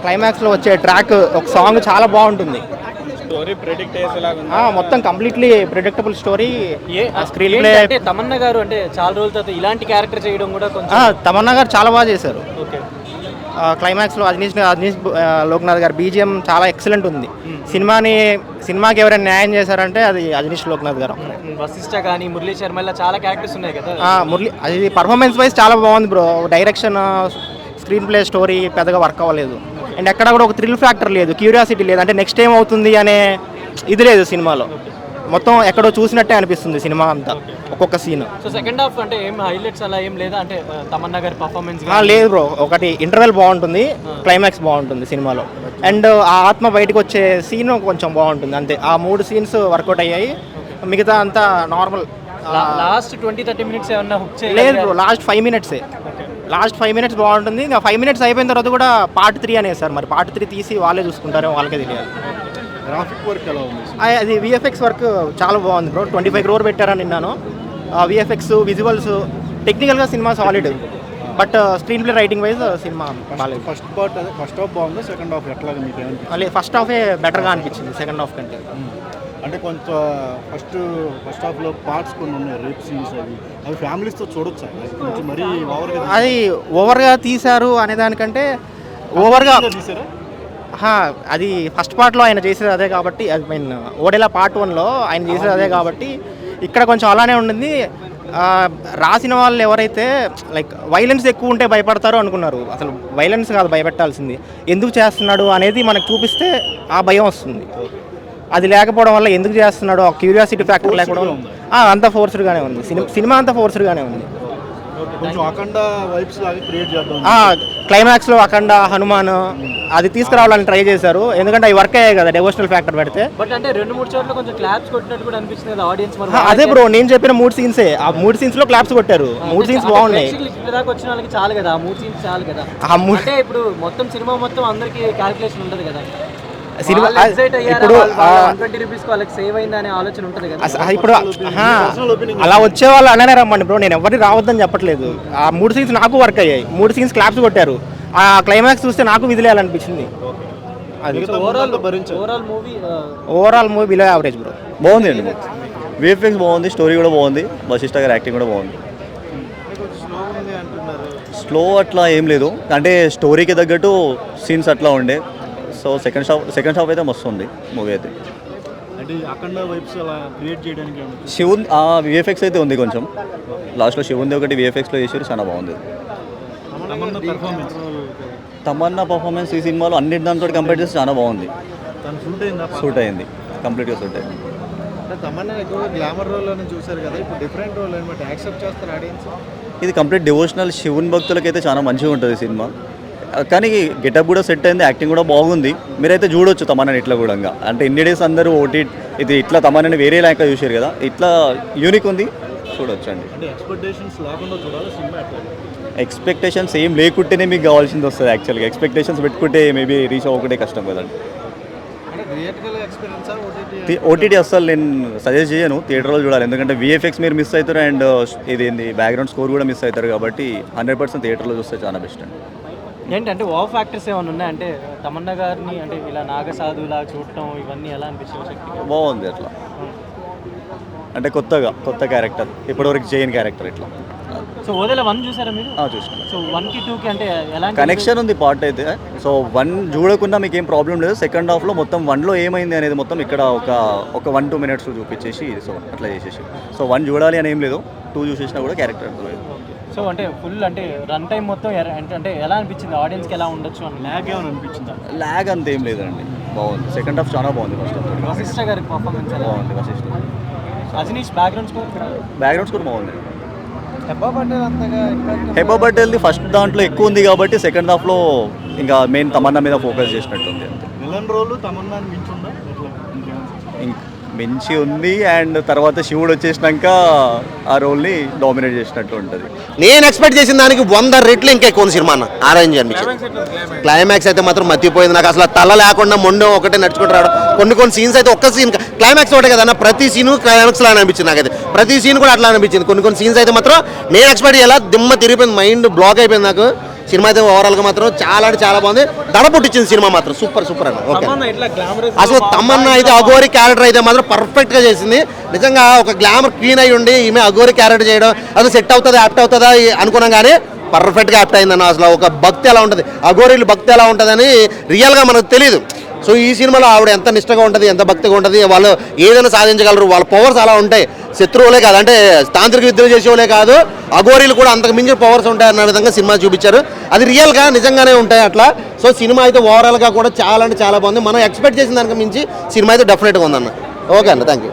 క్లైమాక్స్లో వచ్చే ట్రాక్ ఒక సాంగ్ చాలా బాగుంటుంది. స్టోరీ ప్రెడిక్ట్ చేసేలాగా మొత్తం completely predictable story. Screen play అంటే తమన్నా గారు అంటే చాలా రోజుల తర్వాత ఇలాంటి క్యారెక్టర్ చేయడం కూడా కొంచెం తమన్నా గారు చాలా బాగా చేశారు. ఓకే. క్లైమాక్స్లో అజనీష్ లోక్నాథ్ గారు బీజిఎం చాలా ఎక్సలెంట్ ఉంది. సినిమాకి ఎవరైనా న్యాయం చేశారంటే అది అజనీష్ లోక్నాథ్ గారు. వశిష్ఠ కానీ మురళీ శర్మ ఇలా చాలా క్యారెక్టర్స్ ఉన్నాయి కదా. అది పర్ఫార్మెన్స్ వైజ్ చాలా బాగుంది bro. Direction, screen play, story పెద్దగా వర్క్ అవ్వలేదు. అండ్ ఎక్కడ కూడా ఒక థ్రిల్ ఫ్యాక్టర్ లేదు, క్యూరియాసిటీ లేదు. అంటే నెక్స్ట్ ఏం అవుతుంది అనే ఇది లేదు సినిమాలో. మొత్తం ఎక్కడో చూసినట్టే అనిపిస్తుంది సినిమా అంతా, ఒక్కొక్క సీన్. సో సెకండ్ హాఫ్ అంటే ఏం హైలైట్స్ అలా ఏం లేదా అంటే తమన్నా గారి పర్ఫార్మెన్స్ లేదు బ్రో. ఒకటి ఇంటర్వెల్ బాగుంటుంది, క్లైమాక్స్ బాగుంటుంది సినిమాలో. అండ్ ఆ ఆత్మ బయటకు వచ్చే సీన్ కొంచెం బాగుంటుంది అంతే. ఆ 3 సీన్స్ వర్కౌట్ అయ్యాయి, మిగతా అంతా నార్మల్. లాస్ట్ 20-30 మినిట్స్ ఏమన్నా హుక్ చేయలేదు? లేదు బ్రో, లాస్ట్ 5 మినిట్సే. లాస్ట్ 5 మినిట్స్ బాగుంటుంది. ఇంకా 5 మినిట్స్ అయిపోయిన తర్వాత కూడా పార్ట్ 3 అనేది సార్. మరి పార్ట్ 3 తీసి వాళ్ళే చూసుకుంటారో వాళ్ళకే తెలియాలి. గ్రాఫిక్ వర్క్ ఎలా ఉంది? అది విఎఫ్ఎక్స్ వర్క్ చాలా బాగుంది బ్రో. 25 crore పెట్టారని విన్నాను. విఎఫ్ఎక్స్, విజువల్స్, టెక్నికల్గా cinema solid. But screen play, writing wise cinema బాగాలేదు. ఫస్ట్ హాఫ్ బాగుందా? సెకండ్ హాఫ్ ఎట్లాగా మీకు ఏమనిపించింది? ఫస్ట్ హాఫే బెటర్గా అనిపించింది సెకండ్ హాఫ్ కంటే. అంటే కొంచెం ఫస్ట్ హాఫ్లో పార్ట్స్ కొన్ని ఉన్నాయి, రేప్ సీన్స్, అవి ఫ్యామిలీస్తో చూడొచ్చు. కొంచెం మరీ ఓవర్గా తీశారు అనేదానికంటే ఓవర్గా తీసారా? అది ఫస్ట్ పార్ట్లో ఆయన చేసేది అదే కాబట్టి, ఐ మీన్ ఓడేలా పార్ట్ 1లో ఆయన చేసేది అదే కాబట్టి ఇక్కడ కొంచెం అలానే ఉండింది. రాసిన వాళ్ళు ఎవరైతే లైక్ వైలెన్స్ ఎక్కువ ఉంటే భయపడతారో అనుకున్నారు. అసలు వైలెన్స్ కాదు భయపెట్టాల్సింది, ఎందుకు చేస్తున్నాడు అనేది మనకు చూపిస్తే ఆ భయం వస్తుంది. అది లేకపోవడం వల్ల ఎందుకు చేస్తున్నాడో ఆ క్యూరియాసిటీ ఫ్యాక్టర్ లేకపోవడం అంత ఫోర్స్డ్గానే ఉంది. సినిమా అంతా ఫోర్స్డ్గానే ఉంది. కొంచెం అఖండ వైబ్స్ లాగా క్రియేట్ చేద్దాం. క్లైమాక్స్లో అఖండ, హనుమాన్ అది తీసుకురావాలని ట్రై చేశారు. ఎందుకంటే అవి వర్క్ అయ్యాయి కదా డెవోషనల్ ఫ్యాక్టర్ పెడితే. బట్ అంటే 2-3 చోట్ల కొంచెం క్లాప్స్ కొట్టినట్టు కూడా అనిపిస్తుంది కదా ఆడియన్స్. అదే బ్రో నేను చెప్పిన 3 సీన్సే. ఆ 3 సీన్స్లో క్లాప్స్ కొట్టారు. 3 సీన్స్ బాగున్నాయి. దాకా వచ్చిన వాళ్ళకి చాలు కదా, 3 సీన్స్ చాలు కదా. అంటే ఇప్పుడు మొత్తం సినిమా మొత్తం అందరికి క్యాల్కులేషన్ ఉంటుంది కదా. సినిమా ఇప్పుడు 120 రూపీస్ వాళ్ళకి సేవ్ అయింది అనే ఆలోచన ఉంటుంది కదా. ఇప్పుడు అలా వచ్చే వాళ్ళు అనే రమ్మండి బ్రో, నేను ఎవరిని రావద్దని చెప్పట్లేదు. ఆ 3 సీన్స్ నాకు వర్క్ అయ్యాయి. 3 సీన్స్ క్లాప్స్ కొట్టారు. ఆ క్లైమాక్స్ చూస్తే నాకు విదిలేయాలనిపించింది. Overall movie below average bro. బాగుంది అండి, విఎఫ్ఎక్స్ బాగుంది, స్టోరీ కూడా బాగుంది, వశిష్ఠ గారి యాక్టింగ్ కూడా బాగుంది. స్లో అట్లా ఏం లేదు, అంటే స్టోరీకి తగ్గట్టు సీన్స్ అట్లా ఉండే. సో సెకండ్ హాఫ్ అయితే మస్తు ఉంది మూవీ అయితే. శివున్ విఎఫ్ఎక్స్ అయితే ఉంది కొంచెం. లాస్ట్లో శివుంది ఒకటి విఎఫ్ఎక్స్లో చేసారు, చాలా బాగుంది. తమన్నా పర్ఫార్మెన్స్ ఈ సినిమాలో అన్నిటి దాంతో కంపేర్ చేస్తే చాలా బాగుంది. సూట్ అయింది, కంప్లీట్గా సూట్ అయింది. ఇది కంప్లీట్ డివోషనల్ శివుని భక్తులకి అయితే చాలా మంచిగా ఉంటుంది సినిమా. కానీ గెటప్ కూడా సెట్ అయింది, యాక్టింగ్ కూడా బాగుంది. మీరైతే చూడొచ్చు తమన్నాని ఇట్లా కూడా. అంటే ఇన్ని డేస్ అందరూ ఇది ఇట్లా తమన్నాని వేరే లాగా చూసారు కదా, ఇట్లా యూనిక్ ఉంది, చూడొచ్చు అండి. ఎక్స్పెక్టేషన్స్ ఏం లేకుంటేనే మీకు కావాల్సింది వస్తుంది. యాక్చువల్గా ఎక్స్పెక్టేషన్స్ పెట్టుకుంటే మేబీ రీచ్ అవ్వకుంటే కష్టం కదండి. ఓటీటీ అస్సలు నేను సజెస్ట్ చేయను, థియేటర్లో చూడాలి. ఎందుకంటే విఎఫ్ఎక్స్ మీరు మిస్ అవుతారు అండ్ ఇదేంది బ్యాక్గ్రౌండ్ స్కోర్ కూడా మిస్ అవుతారు కాబట్టి 100% థియేటర్లో చూస్తే చాలా బెస్ట్ అండి. ఏంటంటే వావ్ ఫ్యాక్టర్స్ ఏమైనా ఉన్నాయి అంటే తమన్నా గారిని అంటే ఇలా నాగసాధులా చూడటం ఇవన్నీ ఎలా అనిపించింది? బాగుంది అట్లా, అంటే కొత్త క్యారెక్టర్, ఇప్పటివరకు చేయని క్యారెక్టర్ ఇట్లా. సో ఓదేలా 1 చూసారా మీరు? చూసాను. సో 1కి 2కి అంటే ఎలా కనెక్షన్ ఉంది పార్ట్ అయితే. సో 1 చూడకుండా మీకు ఏం ప్రాబ్లం లేదు. సెకండ్ హాఫ్లో మొత్తం 1లో ఏమైంది అనేది మొత్తం ఇక్కడ ఒక 1-2 మినిట్స్ చూపించేసి సో అట్లా చేసేసి. సో 1 చూడాలి అని ఏం లేదు, 2 చూసేసినా కూడా క్యారెక్టర్ అర్థమైంది. సో అంటే ఫుల్ అంటే రన్ టైం మొత్తం అంటే ఎలా అనిపించింది ఆడియన్స్కి, ఎలా ఉండొచ్చు అని? ల్యాగ్ ఏమైనా అనిపించిందా? ల్యాగ్ అంత ఏం లేదండి, బాగుంది. సెకండ్ హాఫ్ చాలా బాగుంది. ఫస్ట్ హాఫ్ వశిష్ఠ గారి పర్ఫార్మెన్స్ ఎలా బాగుంది. వశిష్ఠ, అజనీష్ బ్యాక్గ్రౌండ్ స్కోర్ బాగుంది. హెబా పటేల్ది ఫస్ట్ దాంట్లో ఎక్కువ ఉంది కాబట్టి సెకండ్ హాఫ్లో ఇంకా మెయిన్ తమన్నా మీద ఫోకస్ చేసినట్టుంది అంతే. మించి ఉంది అండ్ తర్వాత శివుడు వచ్చేసినాక ఆ రోల్ని డామినేట్ చేసినట్టు ఉంటుంది. నేను ఎక్స్పెక్ట్ చేసిన దానికి 100 రెట్లు ఇంకా ఎక్కువ సినిమా అన్న ఆరెంజ్ అనిపించింది. క్లైమాక్స్ అయితే మాత్రం మర్చిపోయింది నాకు. అసలు తల లేకుండా మొండం ఒకటే నడుచుకుంటూ రావడం. కొన్ని సీన్స్ అయితే ఒక్క సీన్ క్లైమాక్స్ ఒకటే కదన్న, ప్రతి సీను క్లైమాక్స్ లా అనిపించింది నాకైతే. ప్రతి సీన్ కూడా అట్లా అనిపించింది. కొన్ని సీన్స్ అయితే మాత్రం నేను ఎక్స్పెక్ట్ చేయాలా, దిమ్మ తిరిగిపోయింది, మైండ్ బ్లాక్ అయిపోయింది నాకు. సినిమా అయితే ఓవరాల్గా మాత్రం చాలా అంటే చాలా బాగుంది. దడ పుట్టించింది సినిమా మాత్రం సూపర్ సూపర్ అని. ఓకే అసలు తమన్నా అయితే అఘోరి క్యారెక్టర్ అయితే మాత్రం పర్ఫెక్ట్గా చేసింది. నిజంగా ఒక గ్లామర్ క్వీన్ అయి ఉండి ఈమె అఘోరి క్యారెక్టర్ చేయడం అది సెట్ అవుతుంది యాప్ట్ అవుతుందా అనుకున్నాం కానీ పర్ఫెక్ట్గా యాప్ట్ అయిందన్న. అసలు ఒక భక్తి ఎలా ఉంటుంది, అఘోరీలు భక్తి ఎలా ఉంటుందని రియల్గా మనకు తెలియదు. సో ఈ సినిమాలో ఆవిడ ఎంత నిష్టగా ఉంటుంది, ఎంత భక్తిగా ఉంటుంది, వాళ్ళు ఏదైనా సాధించగలరు, వాళ్ళ పవర్స్ అలా ఉంటాయి. శత్రువులే కాదు అంటే తాంత్రిక విద్యలు చేసేవాళ్ళే కాదు, అఘోరీలు కూడా అంతకు మించిన పవర్స్ ఉంటాయి అన్న విధంగా సినిమా చూపించారు. అది రియల్గా నిజంగానే ఉంటాయి అట్లా. సో సినిమా అయితే ఓవరాల్గా కూడా చాలా అంటే చాలా బాగుంది. మనం ఎక్స్పెక్ట్ చేసిన దానికి మించి సినిమా అయితే డెఫినెట్గా ఉందన్న. ఓకే అన్న, థ్యాంక్ యూ.